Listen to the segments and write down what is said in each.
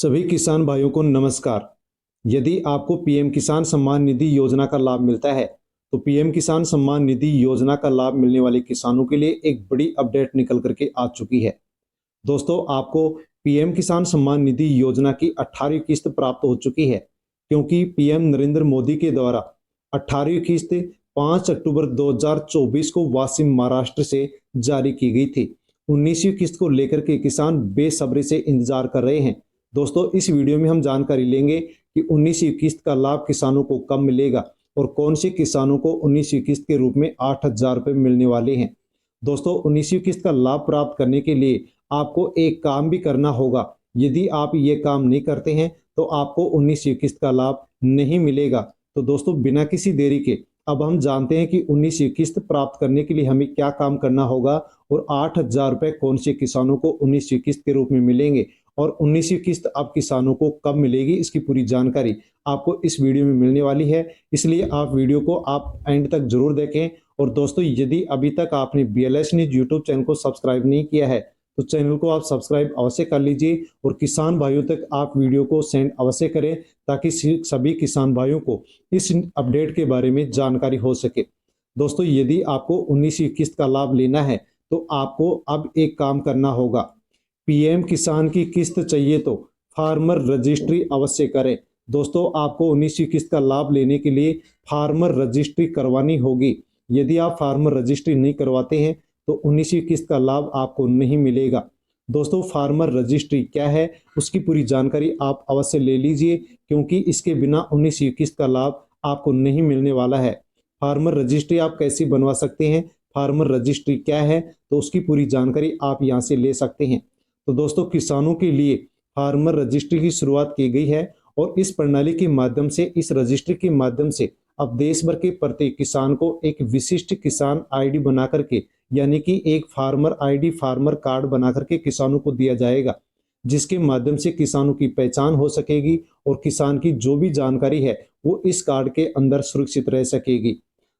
सभी किसान भाइयों को नमस्कार। यदि आपको पीएम किसान सम्मान निधि योजना का लाभ मिलता है तो पीएम किसान सम्मान निधि योजना का लाभ मिलने वाले किसानों के लिए एक बड़ी अपडेट निकल करके आ चुकी है। दोस्तों, आपको पीएम किसान सम्मान निधि योजना की 18वीं किस्त प्राप्त हो चुकी है, क्योंकि पीएम नरेंद्र मोदी के द्वारा 18वीं किस्त 5 अक्टूबर 2024 को वाशिम महाराष्ट्र से जारी की गई थी। 19वीं किस्त को लेकर के किसान बेसब्री से इंतजार कर रहे हैं। दोस्तों, इस वीडियो में हम जानकारी लेंगे कि 19वीं किस्त का लाभ किसानों को कब मिलेगा और कौन से किसानों को 19वीं किस्त के रूप में 8,000 रुपये मिलने वाले हैं। दोस्तों, 19वीं किस्त का लाभ प्राप्त करने के लिए आपको एक काम भी करना होगा। यदि आप ये काम नहीं करते हैं तो आपको 19वीं किस्त का लाभ नहीं मिलेगा। तो दोस्तों, बिना किसी देरी के अब हम जानते हैं कि 19वीं किस्त प्राप्त करने के लिए हमें क्या काम करना होगा और 8,000 रुपये कौन से किसानों को 19वीं किस्त के रूप में मिलेंगे और 19वीं किस्त अब किसानों को कब मिलेगी, इसकी पूरी जानकारी आपको इस वीडियो में मिलने वाली है। इसलिए आप वीडियो को आप एंड तक जरूर देखें। और दोस्तों, यदि अभी तक आपने BLS न्यूज यूट्यूब चैनल को सब्सक्राइब नहीं किया है तो चैनल को आप सब्सक्राइब अवश्य कर लीजिए और किसान भाइयों तक आप वीडियो को सेंड अवश्य करें, ताकि सभी किसान भाइयों को इस अपडेट के बारे में जानकारी हो सके। दोस्तों, यदि आपको 19वीं किस्त का लाभ लेना है तो आपको अब एक काम करना होगा। पीएम किसान की किस्त चाहिए तो फार्मर रजिस्ट्री अवश्य करें। दोस्तों, आपको 19वीं किस्त का लाभ लेने के लिए फार्मर रजिस्ट्री करवानी होगी। यदि आप फार्मर रजिस्ट्री नहीं करवाते हैं तो 19वीं किस्त का लाभ आपको नहीं मिलेगा। दोस्तों, फार्मर रजिस्ट्री क्या है उसकी पूरी जानकारी आप अवश्य ले लीजिए, क्योंकि इसके बिना 19वीं किस्त का लाभ आपको नहीं मिलने वाला है। फार्मर रजिस्ट्री आप कैसे बनवा सकते हैं, फार्मर रजिस्ट्री क्या है, तो उसकी पूरी जानकारी आप यहाँ से ले सकते हैं। तो दोस्तों, किसानों के लिए फार्मर रजिस्ट्री की शुरुआत की गई है और इस प्रणाली के माध्यम से, इस रजिस्ट्री के माध्यम से अब देश भर के प्रत्येक किसान को एक विशिष्ट किसान आईडी बना करके, यानी कि एक फार्मर आईडी, फार्मर कार्ड बना करके किसानों को दिया जाएगा, जिसके माध्यम से किसानों की पहचान हो सकेगी और किसान की जो भी जानकारी है वो इस कार्ड के अंदर सुरक्षित रह सकेगी।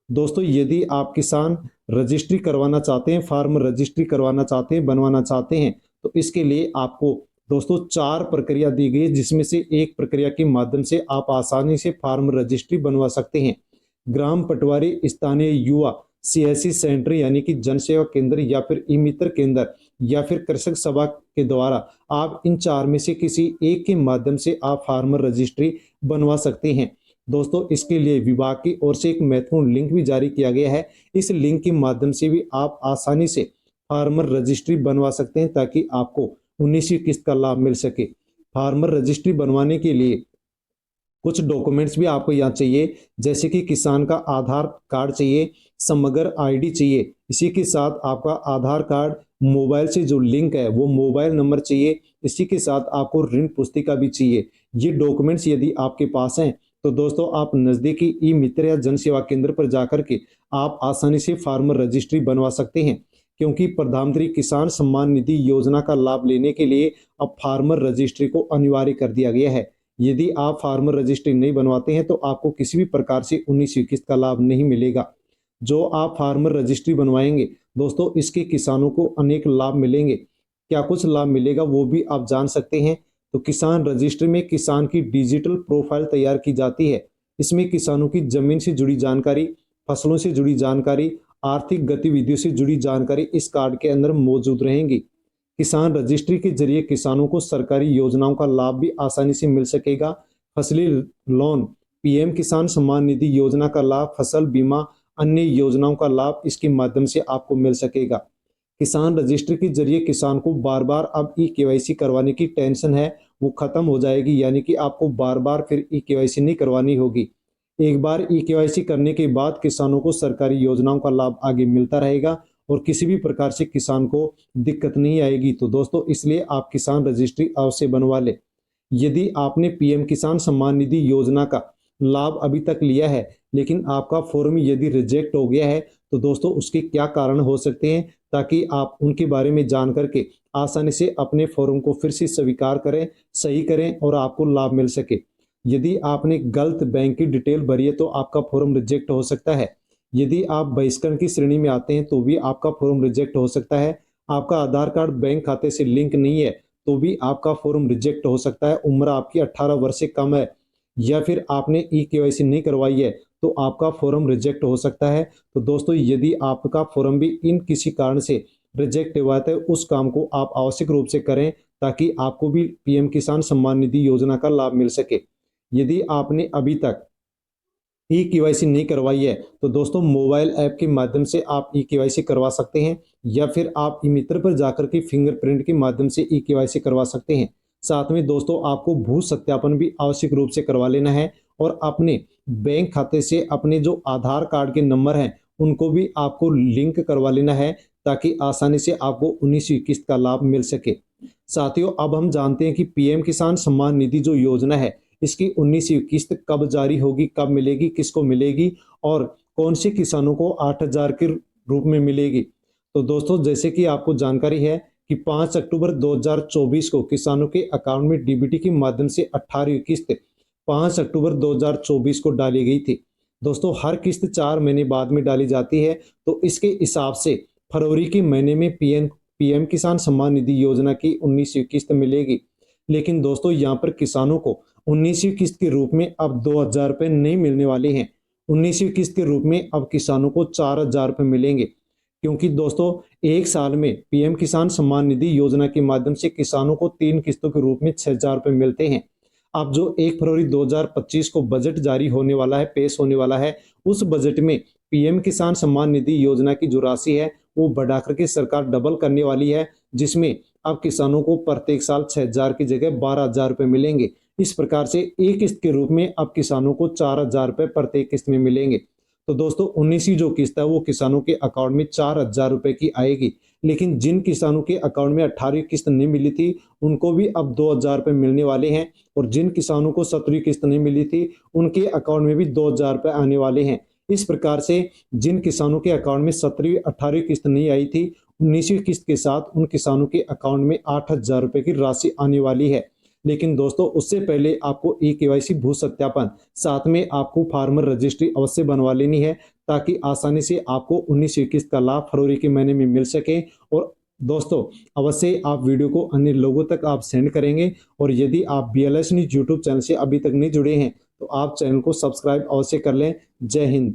दोस्तों, यदि आप किसान रजिस्ट्री करवाना चाहते हैं, फार्मर रजिस्ट्री करवाना चाहते हैं, बनवाना चाहते हैं, तो इसके लिए आपको दोस्तों 4 प्रक्रिया दी गई है, जिसमें से एक प्रक्रिया के माध्यम से आप आसानी से फार्मर रजिस्ट्री बनवा सकते हैं। ग्राम पटवारी, स्थानीय युवा CSC सेंटर यानी कि जन सेवा केंद्र या फिर ई मित्र केंद्र या फिर कृषक सभा के द्वारा आप इन 4 में से किसी एक के माध्यम से आप फार्मर रजिस्ट्री बनवा सकते हैं। दोस्तों, इसके लिए विभाग की ओर से एक महत्वपूर्ण लिंक भी जारी किया गया है। इस लिंक के माध्यम से भी आप आसानी से फार्मर रजिस्ट्री बनवा सकते हैं, ताकि आपको 19वीं किस्त का लाभ मिल सके। फार्मर रजिस्ट्री बनवाने के लिए कुछ डॉक्यूमेंट्स भी आपको यहाँ चाहिए, जैसे कि किसान का आधार कार्ड चाहिए, समग्र आईडी चाहिए, इसी के साथ आपका आधार कार्ड मोबाइल से जो लिंक है वो मोबाइल नंबर चाहिए, इसी के साथ आपको ऋण पुस्तिका भी चाहिए। ये डॉक्यूमेंट्स यदि आपके पास हैं तो दोस्तों, आप नज़दीकी ई मित्र या जन सेवा केंद्र पर जाकर के आप आसानी से फार्मर रजिस्ट्री बनवा सकते हैं, क्योंकि प्रधानमंत्री किसान सम्मान निधि योजना का लाभ लेने के लिए अब फार्मर रजिस्ट्री को अनिवार्य कर दिया गया है। यदि आप फार्मर रजिस्ट्री नहीं बनवाते हैं तो आपको किसी भी प्रकार से 19वीं किस्त का लाभ नहीं मिलेगा। जो आप फार्मर रजिस्ट्री बनवाएंगे दोस्तों, इसके किसानों को अनेक लाभ मिलेंगे। क्या कुछ लाभ मिलेगा वो भी आप जान सकते हैं। तो किसान रजिस्ट्री में किसान की डिजिटल प्रोफाइल तैयार की जाती है। इसमें किसानों की जमीन से जुड़ी जानकारी, फसलों से जुड़ी जानकारी, आर्थिक गतिविधियों से जुड़ी जानकारी इस कार्ड के अंदर मौजूद रहेंगी। किसान रजिस्ट्री के जरिए किसानों को सरकारी योजनाओं का लाभ भी आसानी से मिल सकेगा। फसली लोन, पीएम किसान सम्मान निधि योजना का लाभ, फसल बीमा, अन्य योजनाओं का लाभ इसके माध्यम से आपको मिल सकेगा। किसान रजिस्ट्री के जरिए किसान को बार बार अब KYC करवाने की टेंशन है वो खत्म हो जाएगी, यानी कि आपको बार बार फिर KYC नहीं करवानी होगी। एक बार KYC करने के बाद किसानों को सरकारी योजनाओं का लाभ आगे मिलता रहेगा और किसी भी प्रकार से किसान को दिक्कत नहीं आएगी। तो दोस्तों, इसलिए आप किसान रजिस्ट्री अवश्य बनवा ले। यदि आपने पीएम किसान सम्मान निधि योजना का लाभ अभी तक लिया है लेकिन आपका फॉर्म यदि रिजेक्ट हो गया है तो दोस्तों, उसके क्या कारण हो सकते हैं, ताकि आप उनके बारे में जान करके आसानी से अपने फॉर्म को फिर से स्वीकार करें, सही करें और आपको लाभ मिल सके। यदि आपने गलत बैंक की डिटेल भरी है तो आपका फॉर्म रिजेक्ट हो सकता है। यदि आप बहिष्करण की श्रेणी में आते हैं तो भी आपका फॉर्म रिजेक्ट हो सकता है। आपका आधार कार्ड बैंक खाते से लिंक नहीं है तो भी आपका फॉर्म रिजेक्ट हो सकता है। उम्र आपकी 18 वर्ष से कम है या फिर आपने ई केवाईसी नहीं करवाई है तो आपका फॉर्म रिजेक्ट हो सकता है। तो दोस्तों यदि आपका फॉर्म भी इन किसी कारण से रिजेक्ट हुआ है तो उस काम को आप आवश्यक रूप से करें ताकि आपको भी पीएम किसान सम्मान निधि योजना का लाभ मिल सके। यदि आपने अभी तक ई केवाईसी नहीं करवाई है तो दोस्तों मोबाइल ऐप के माध्यम से आप ई केवाईसी करवा सकते हैं या फिर आप ई मित्र पर जाकर के फिंगरप्रिंट के माध्यम से ई केवाईसी करवा सकते हैं। साथ में दोस्तों आपको भू सत्यापन भी आवश्यक रूप से करवा लेना है और अपने बैंक खाते से अपने जो आधार कार्ड के नंबर हैं उनको भी आपको लिंक करवा लेना है ताकि आसानी से आपको 19वीं किस्त का लाभ मिल सके। साथियों अब हम जानते हैं कि पीएम किसान सम्मान निधि जो योजना है इसकी 19वीं किस्त कब जारी होगी, कब मिलेगी, किसको मिलेगी और कौन से किसानों को 8,000 के रूप में मिलेगी। तो दोस्तों जैसे कि आपको जानकारी है कि 5 अक्टूबर 2024 को किसानों के अकाउंट में डीबीटी के माध्यम से 18वीं किस्त 5 अक्टूबर 2024 को डाली गई थी। दोस्तों हर किस्त 4 महीने बाद में डाली जाती है तो इसके हिसाब से फरवरी के महीने में पीएम किसान सम्मान निधि योजना की 19वीं किस्त मिलेगी। लेकिन दोस्तों यहाँ पर किसानों को 19वीं किस्त के रूप में अब 2,000 रुपये नहीं मिलने वाले हैं। 19वीं किस्त के रूप में अब किसानों को 4,000 रुपये मिलेंगे क्योंकि दोस्तों एक साल में पीएम किसान सम्मान निधि योजना के माध्यम से किसानों को 3 किस्तों के रूप में 6,000 रुपये मिलते हैं। अब जो 1 फरवरी 2025 को बजट जारी होने वाला है, पेश होने वाला है, उस बजट में पीएम किसान सम्मान निधि योजना की जो राशि है वो बढ़ा करके सरकार डबल करने वाली है, जिसमें अब किसानों को प्रत्येक साल 6,000 की जगह 12,000 रुपये मिलेंगे। इस प्रकार से एक किस्त के रूप में अब किसानों को 4,000 रुपये प्रत्येक किस्त में मिलेंगे। तो दोस्तों 19वीं जो किस्त है वो किसानों के अकाउंट में 4,000 रुपये की आएगी। लेकिन जिन किसानों के अकाउंट में 18वीं किस्त नहीं मिली थी उनको भी अब 2,000 रुपये मिलने वाले हैं और जिन किसानों को 17वीं किस्त नहीं मिली थी उनके अकाउंट में भी 2,000 रुपये आने वाले हैं। इस प्रकार से जिन किसानों के अकाउंट में 17वीं 18वीं किस्त नहीं आई थी 19वीं किस्त के साथ उन किसानों के अकाउंट में 8,000 रुपये की राशि आने वाली है। लेकिन दोस्तों उससे पहले आपको ई केवाईसी भू सत्यापन साथ में आपको फार्मर रजिस्ट्री अवश्य बनवा लेनी है ताकि आसानी से आपको 19वीं किस्त का लाभ फरवरी के महीने में मिल सके। और दोस्तों अवश्य आप वीडियो को अन्य लोगों तक आप सेंड करेंगे और यदि आप BLS न्यूज़ यूट्यूब चैनल से अभी तक नहीं जुड़े हैं तो आप चैनल को सब्सक्राइब अवश्य कर लें। जय हिंद।